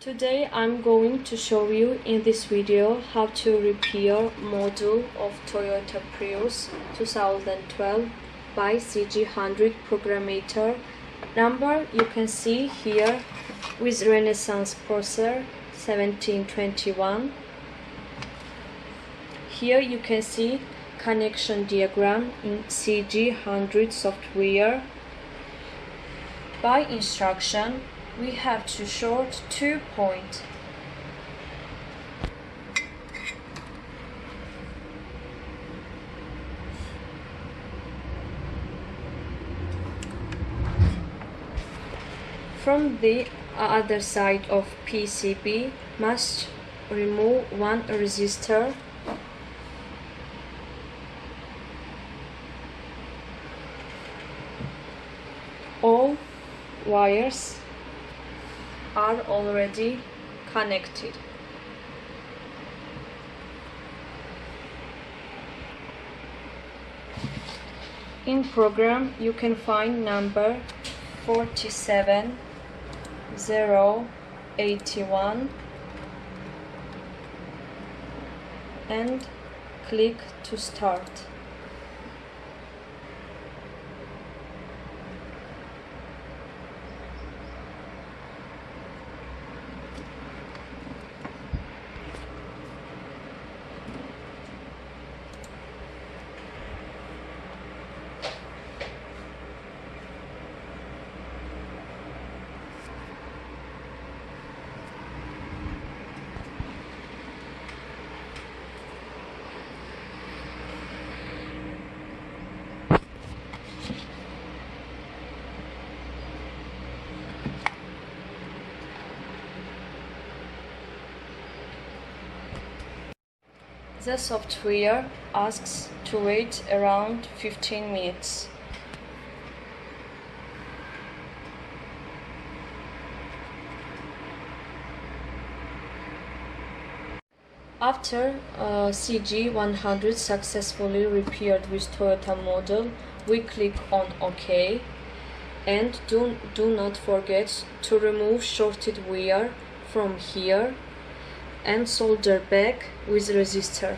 Today I'm going to show you in this video how to repair model of Toyota Prius 2012 by CG100 programmator. Number you can see here with Renaissance processor 1721. Here you can see connection diagram in CG100 software. By instruction, we have to short 2 points. From the other side of PCB, must remove one resistor. All wires are already connected. In program you can find number 47081 and click to start. The software asks to wait around 15 minutes. After CG100 successfully repaired with Toyota model, we click on OK and do not forget to remove shorted wire from here and solder back with resistor.